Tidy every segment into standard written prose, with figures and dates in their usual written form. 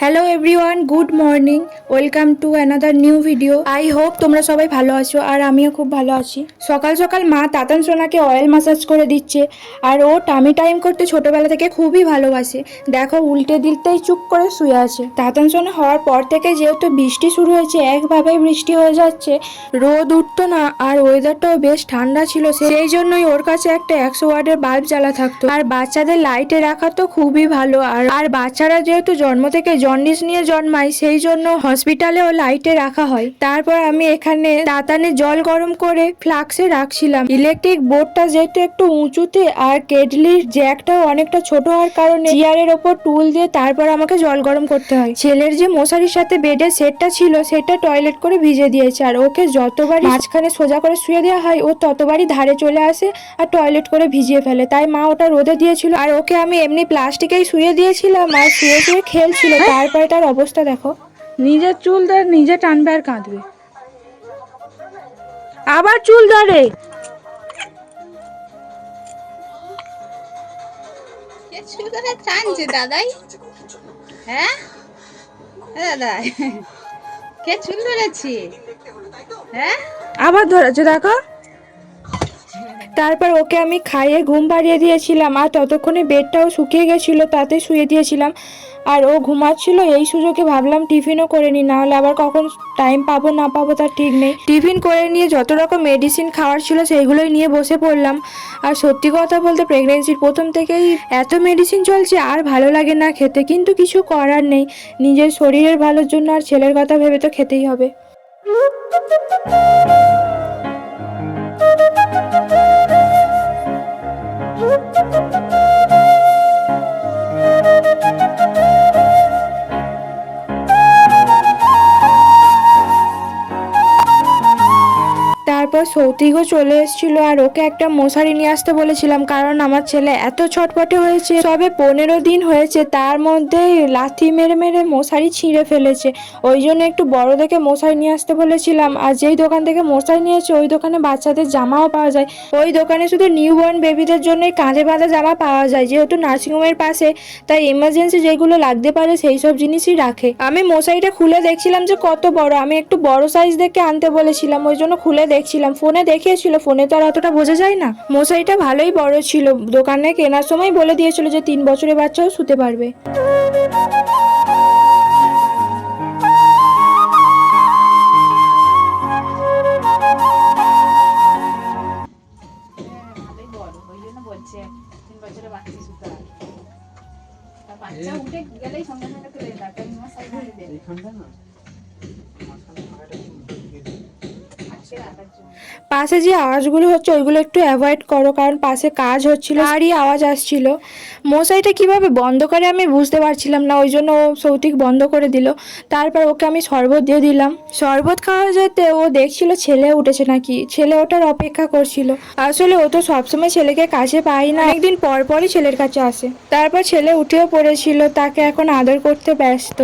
Hello everyone, good morning. Welcome to another new video. I hope তোমরা সবাই ভালো আছো, আর আমিও খুব ভালো আছি। সকাল সকাল মা তাতান সোনাকে অয়েল ম্যাসাজ করে দিচ্ছে, আর ও টামি টাইম করতে ছোটবেলা থেকে খুবই ভালোবাসে। দেখো, উল্টে দিলতেই চুপ করে শুয়ে আছে। তাতান সোনা হওয়ার পর থেকে যেহেতু বৃষ্টি শুরু হয়েছে, একভাবেই বৃষ্টি হয়ে যাচ্ছে, রোদ উঠতো না, আর ওয়েদারটাও বেশ ঠান্ডা ছিল। সেই জন্যই ওর কাছে একটা 100 ওয়াটের বাল্ব জ্বালা থাকতো। আর বাচ্চাদের লাইটে রাখা তো খুবই ভালো। আর বাচ্চারা যেহেতু জন্ম থেকে জন্ডিস নিয়ে জন্মায়, সেই জন্য হসপিটালেও লাইটে রাখা হয়। তারপর আমি এখানে তাতানে জল গরম করে ফ্লাক্সে রাখছিলাম। ইলেকট্রিক বোর্ডটা যেহেতু একটু উঁচুতে, আর কেটলির জ্যাকটাও অনেকটা ছোট হওয়ার কারণে চেয়ারের ওপর টুল দিয়ে তারপর আমাকে জল গরম করতে হয়। ছেলের যে মশারির সাথে বেডের সেটটা ছিল, সেটা টয়লেট করে ভিজে দিয়েছে, আর ওকে যতবারই মাঝখানে সোজা করে শুয়ে দেওয়া হয়, ও ততবারই ধারে চলে আসে আর টয়লেট করে ভিজিয়ে ফেলে। তাই মা ওটা রোদে দিয়েছিল, আর ওকে আমি এমনি প্লাস্টিকেই শুয়ে দিয়েছিলাম, আর শুয়ে শুয়ে খেলছিল। তারপরে তার অবস্থা দেখো। নিজের চুল ধরে নিজে টানবে আর কাঁদবে, আবার চুল ধরে। চুল ধরে টানছে দাদাই। হ্যাঁ দাদাই, কে চুল ধরেছি? হ্যাঁ, আবার ধরেছে দেখো। তারপর ওকে আমি খাইয়ে ঘুম পাড়িয়ে দিয়েছিলাম, আর ততক্ষণে বেডটাও শুকিয়ে গেছিলো, তাতে শুয়ে দিয়েছিলাম। আর ও ঘুমাচ্ছিল, এই সুযোগে ভাবলাম টিফিনও করে নিই, নাহলে আবার কখন টাইম পাবো না পাবো তার ঠিক নেই। টিফিন করে নিয়ে যত রকম মেডিসিন খাওয়ার ছিল সেইগুলোই নিয়ে বসে পড়লাম। আর সত্যি কথা বলতে প্রেগনেন্সির প্রথম থেকেই এত মেডিসিন চলছে, আর ভালো লাগে না খেতে, কিন্তু কিছু করার নেই। নিজের শরীরের ভালোর জন্য আর ছেলের কথা ভেবে তো খেতেই হবে। তারপর সৌতিকও চলে এসেছিল, আর ওকে একটা মশারি নিয়ে আসতে বলেছিলাম, কারণ আমার ছেলে এত ছটপটে হয়েছে। সবে 15 দিন হয়েছে, তার মধ্যেই লাথি মেরে মেরে মশারি ছিঁড়ে ফেলেছে। ওই জন্য একটু বড় দেখে মশারি নিয়ে আসতে বলেছিলাম। আর যেই দোকান থেকে মশারি নিয়েছে, ওই দোকানে বাচ্চাদের জামাও পাওয়া যায়। ওই দোকানে শুধু নিউবর্ন বেবিদের জন্যই কাঁধে বাঁধা জামা পাওয়া যায়, যেহেতু নার্সিংহোমের পাশে, তাই এমার্জেন্সি যেগুলো লাগতে পারে সেই সব জিনিসই রাখে। আমি মশারিটা খুলে দেখছিলাম যে কত বড়। আমি একটু বড় সাইজ দেখে আনতে বলেছিলাম, ওই জন্য খুলে দেখছিলাম। ফোনে দেখিয়েছিল, ফোনে তো আর অতটা বোঝা যায় না। মশারিটা ভালোই বড় ছিল। দোকানে কেনার সময় বলে দিয়েছিল যে 3 বছরের বাচ্চাও শুতে পারবে। ভালোই বড়, ওই জন্য বলছে 3 বছরের বাচ্চা শুতে হয়। তা বাচ্চা উঠে গেলেই সঙ্গে সঙ্গে তুলে তারপর মশাই ধরে দেবে আজকে রাখার জন্য। পাশে যে আওয়াজগুলো হচ্ছে ওইগুলো একটু অ্যাভয়েড করো, কারণ পাশে কাজ হচ্ছিল, তারই আওয়াজ আসছিল। মশারিটা কিভাবে বন্ধ করে আমি বুঝতে পারছিলাম না, ওই জন্য ও সৌতিক বন্ধ করে দিল। তারপর ওকে আমি শরবত দিয়ে দিলাম। শরবত খাওয়া যেতে ও দেখছিল ছেলে উঠেছে নাকি, ছেলে ওটার অপেক্ষা করছিল। আসলে ও তো সবসময় ছেলেকে কাছে পাই না, একদিন পর পরই ছেলের কাছে আসে। তারপর ছেলে উঠেও পড়েছিল, তাকে এখন আদর করতে ব্যস্ত।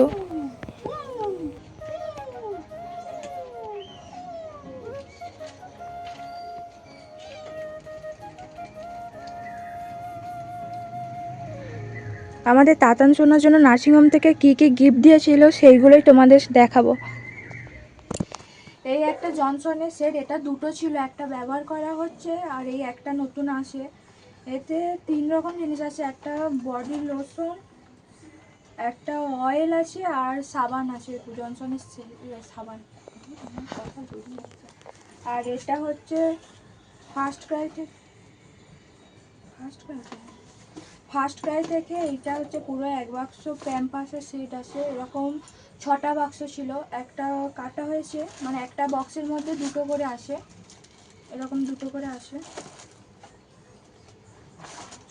আমাদের তাতান সোনার জন্য নার্সিংহোম থেকে কি কি গিফট দিয়েছিল সেইগুলোই তোমাদের দেখাবো। এই একটা জনসনের সেট, এটা দুটো ছিল, একটা ব্যবহার করা হচ্ছে আর এই একটা নতুন আসে। এতে 3 রকম জিনিস আছে, একটা বডি লোশন, একটা অয়েল আছে, আর সাবান আছে। জনসনের সাবান। আর এটা হচ্ছে ফার্স্ট ক্রাই থেকে, ফার্স্ট ক্রাই থেকে এইটা হচ্ছে পুরো 1 বাক্স প্যাম্পাসের সেট আছে। এরকম 6টা বাক্স ছিল, একটা কাটা হয়েছে, মানে একটা বক্সের মধ্যে দুটো করে আসে, এরকম দুটো করে আসে।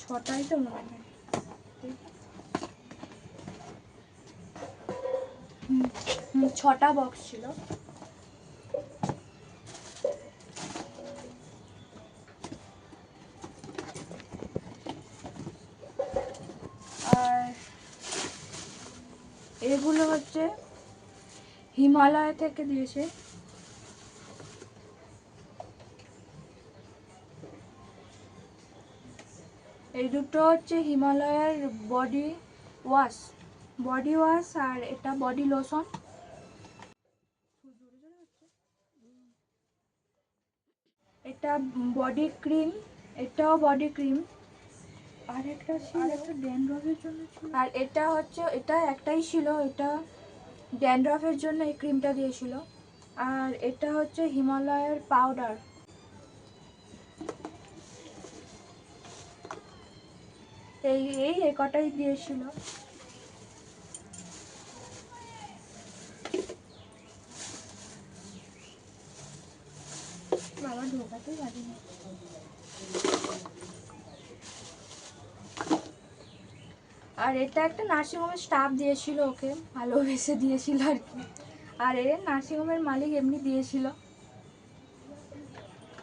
6টাই তো মনে হয়। 6টা বক্স ছিল। আর এগুলো হচ্ছে হিমালয় থেকে দিয়েছে। এই দুটো হচ্ছে হিমালয়ের বডি ওয়াশ, বডি ওয়াশ আর এটা বডি লোশন। এটা বডি ক্রিম, এটাও বডি ক্রিম। আর একটা ড্যান্ড্রফের জন্য ছিল, আর এটা হচ্ছে, এটা একটাই ছিল, এটা ড্যান্ড্রফের জন্য এই ক্রিমটা দিয়েছিল। আর এটা হচ্ছে হিমালয়ের পাউডার। এই কটাই দিয়েছিল। বাবা ঢোকাতেই পারিনি। আর এটা একটা নার্সিংহোমের স্টাফ দিয়েছিল, ওকে ভালোবেসে দিয়েছিল আর কি। আর এর নার্সিংহোমের মালিক এমনি দিয়েছিল।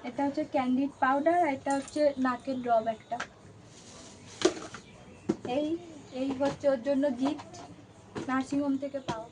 এটা হচ্ছে ক্যান্ডিড পাউডার, আর এটা হচ্ছে নাকের ড্রপ একটা। এই এই হচ্ছে ওর জন্য গিফট নার্সিংহোম থেকে পাওয়া।